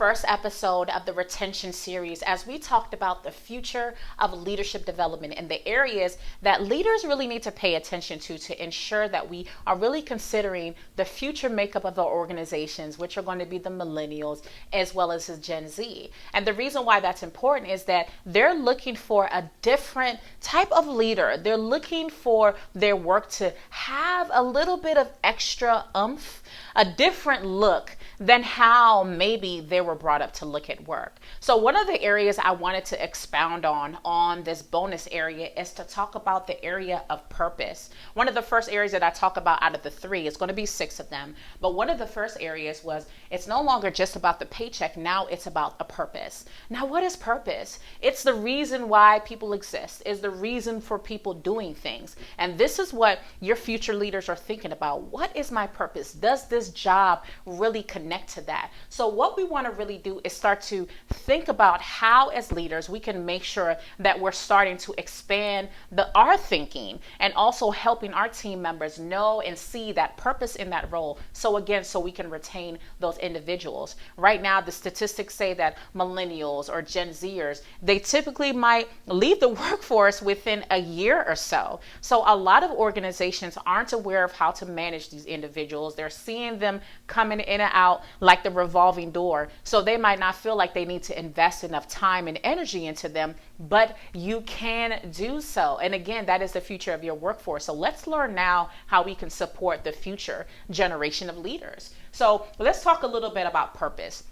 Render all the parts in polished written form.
first episode of the retention series as we talked about the future of leadership development and the areas that leaders really need to pay attention to ensure that we are really considering the future makeup of our organizations, which are going to be the millennials as well as the Gen Z. And the reason why that's important is that they're looking for a different type of leader. They're looking for their work to have a little bit of extra oomph, a different look than how maybe they were brought up to look at work. So one of the areas I wanted to expound on this bonus area is to talk about the area of purpose. One of the first areas that I talk about out of the three, it's going to be 6 of them, but one of the first areas was it's no longer just about the paycheck. Now it's about a purpose. Now, what is purpose? It's the reason why people exist, is the reason for people doing things. And this is what your future leaders are thinking about. What is my purpose? Does this job really connect to that? So what we want to really do is start to think about how as leaders we can make sure that we're starting to expand our thinking and also helping our team members know and see that purpose in that role. So again, so we can retain those individuals. Right now, the statistics say that millennials or Gen Zers, they typically might leave the workforce within a year or so. So a lot of organizations aren't aware of how to manage these individuals. They're seeing them coming in and out like the revolving door. So they might not feel like they need to invest enough time and energy into them, but you can do so. And again, that is the future of your workforce. So let's learn now how we can support the future generation of leaders. So let's talk a little bit about purpose.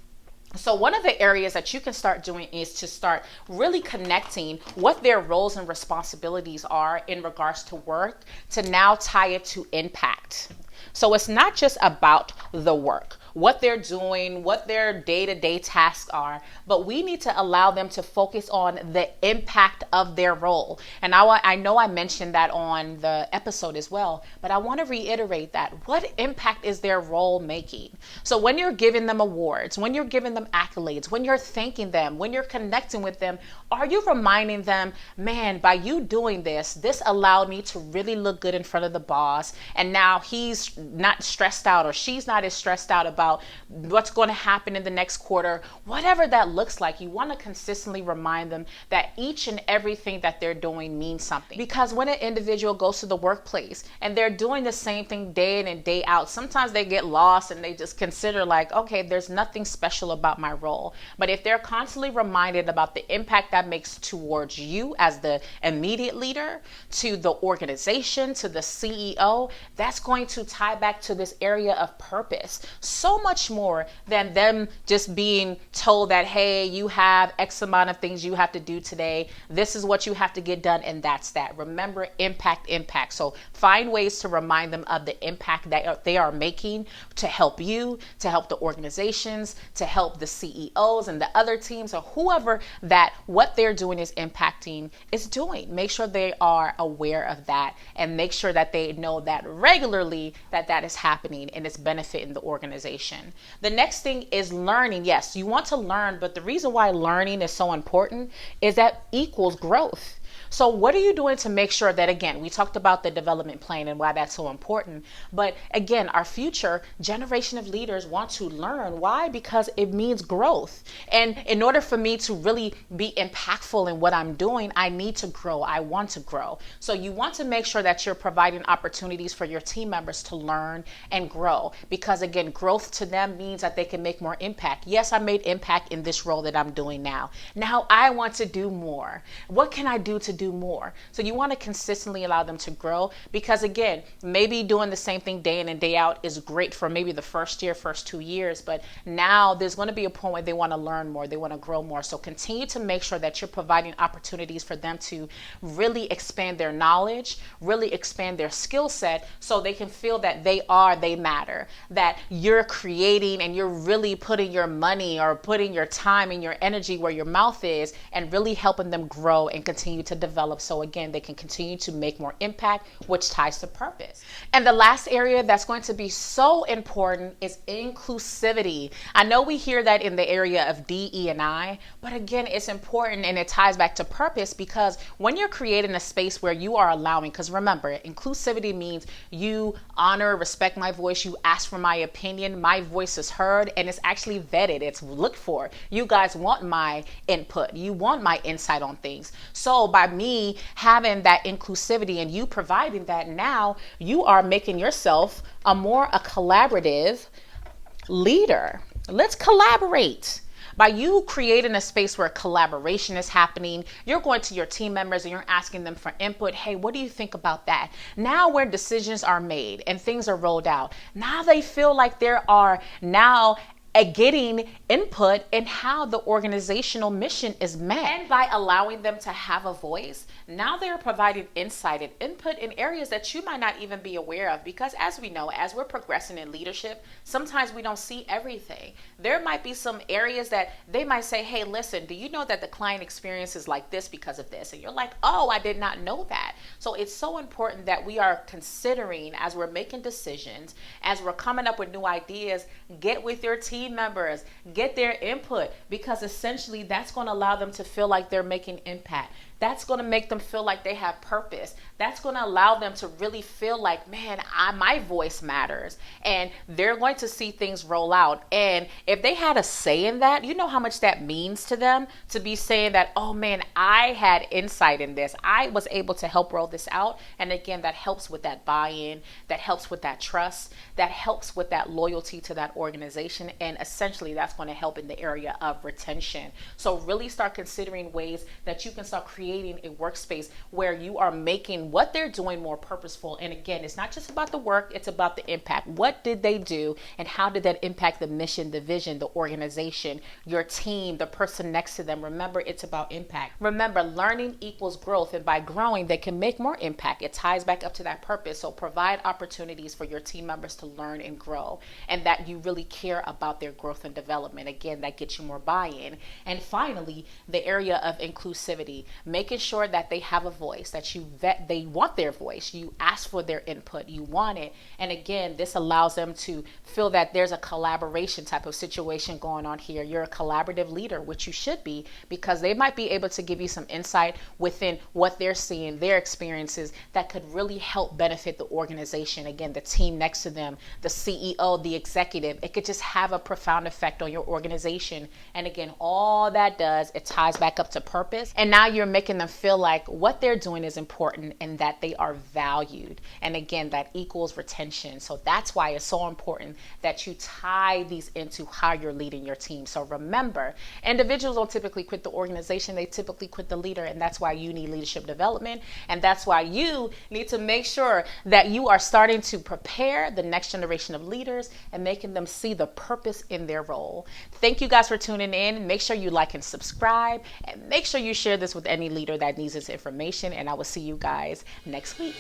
So one of the areas that you can start doing is to start really connecting what their roles and responsibilities are in regards to work to now tie it to impact. So it's not just about the work, what they're doing, what their day-to-day tasks are, but we need to allow them to focus on the impact of their role. And I know I mentioned that on the episode as well, but I want to reiterate that. What impact is their role making? So when you're giving them awards, when you're giving them accolades, when you're thanking them, when you're connecting with them, are you reminding them, man, by you doing this, this allowed me to really look good in front of the boss, and now he's not stressed out or she's not as stressed out about what's going to happen in the next quarter, whatever that looks like. You want to consistently remind them that each and everything that they're doing means something. Because when an individual goes to the workplace and they're doing the same thing day in and day out, sometimes they get lost and they just consider like, okay, there's nothing special about my role. But if they're constantly reminded about the impact that makes towards you as the immediate leader, to the organization, to the CEO, that's going to tie back to this area of purpose. So much more than them just being told that, hey, you have X amount of things you have to do today. This is what you have to get done, and that's that. Remember, impact. So find ways to remind them of the impact that they are making to help you, to help the organizations, to help the CEOs and the other teams, or whoever that what they're doing is impacting is doing. Make sure they are aware of that and make sure that they know that regularly that is happening and it's benefiting the organization. The next thing is learning. Yes, you want to learn, but the reason why learning is so important is that equals growth. So what are you doing to make sure that, again, we talked about the development plan and why that's so important, but again, our future generation of leaders want to learn. Why? Because it means growth. And in order for me to really be impactful in what I'm doing, I need to grow. I want to grow. So you want to make sure that you're providing opportunities for your team members to learn and grow, because again, growth to them means that they can make more impact. Yes, I made impact in this role that I'm doing now. Now I want to do more. What can I do to do more? So you want to consistently allow them to grow, because again, maybe doing the same thing day in and day out is great for maybe the first 2 years, but now there's going to be a point where they want to learn more, they want to grow more. So continue to make sure that you're providing opportunities for them to really expand their knowledge, really expand their skill set, so they can feel that they matter, that you're creating and you're really putting your money or putting your time and your energy where your mouth is, and really helping them grow and continue to develop developed so again, they can continue to make more impact, which ties to purpose. And the last area that's going to be so important is inclusivity. I know we hear that in the area of D, E, and I, but again, it's important and it ties back to purpose because when you're creating a space where you are allowing, because remember, inclusivity means you honor, respect my voice, you ask for my opinion, my voice is heard, and it's actually vetted, it's looked for. You guys want my input, you want my insight on things. So by me having that inclusivity and you providing that, now you are making yourself a collaborative leader. Let's collaborate. By you creating a space where collaboration is happening, you're going to your team members and you're asking them for input. Hey, what do you think about that? Now where decisions are made and things are rolled out, now they feel like there are now getting input in how the organizational mission is met. And by allowing them to have a voice, now they're providing insight and input in areas that you might not even be aware of. Because as we know, as we're progressing in leadership, sometimes we don't see everything. There might be some areas that they might say, hey, listen, do you know that the client experience is like this because of this? And you're like, oh, I did not know that. So it's so important that we are considering as we're making decisions, as we're coming up with new ideas, get with your team members, get their input, because essentially that's going to allow them to feel like they're making impact. That's going to make them feel like they have purpose. That's going to allow them to really feel like, man, my voice matters. And they're going to see things roll out. And if they had a say in that, you know how much that means to them to be saying that, oh man, I had insight in this. I was able to help roll this out. And again, that helps with that buy-in, that helps with that trust, that helps with that loyalty to that organization. And essentially that's going to help in the area of retention. So really start considering ways that you can start creating a workspace where you are making what they're doing more purposeful. And again, it's not just about the work, it's about the impact. What did they do and how did that impact the mission, the vision, the organization, your team, the person next to them? Remember, it's about impact. Remember, learning equals growth, and by growing, they can make more impact. It ties back up to that purpose. So provide opportunities for your team members to learn and grow, and that you really care about their growth and development. Again, that gets you more buy-in. And finally, the area of inclusivity, making sure that they have a voice, that you vet, they want their voice, you ask for their input, you want it. And again, this allows them to feel that there's a collaboration type of situation going on here. You're a collaborative leader, which you should be, because they might be able to give you some insight within what they're seeing, their experiences, that could really help benefit the organization. Again, the team next to them, the CEO, the executive, it could just have a profound effect on your organization. And again, all that does, it ties back up to purpose. And now you're making them feel like what they're doing is important and that they are valued. And again, that equals retention. So that's why it's so important that you tie these into how you're leading your team. So remember, individuals don't typically quit the organization, they typically quit the leader. And that's why you need leadership development. And that's why you need to make sure that you are starting to prepare the next generation of leaders and making them see the purpose in their role. Thank you guys for tuning in. Make sure you like and subscribe, and make sure you share this with any leader that needs this information. And I will see you guys next week.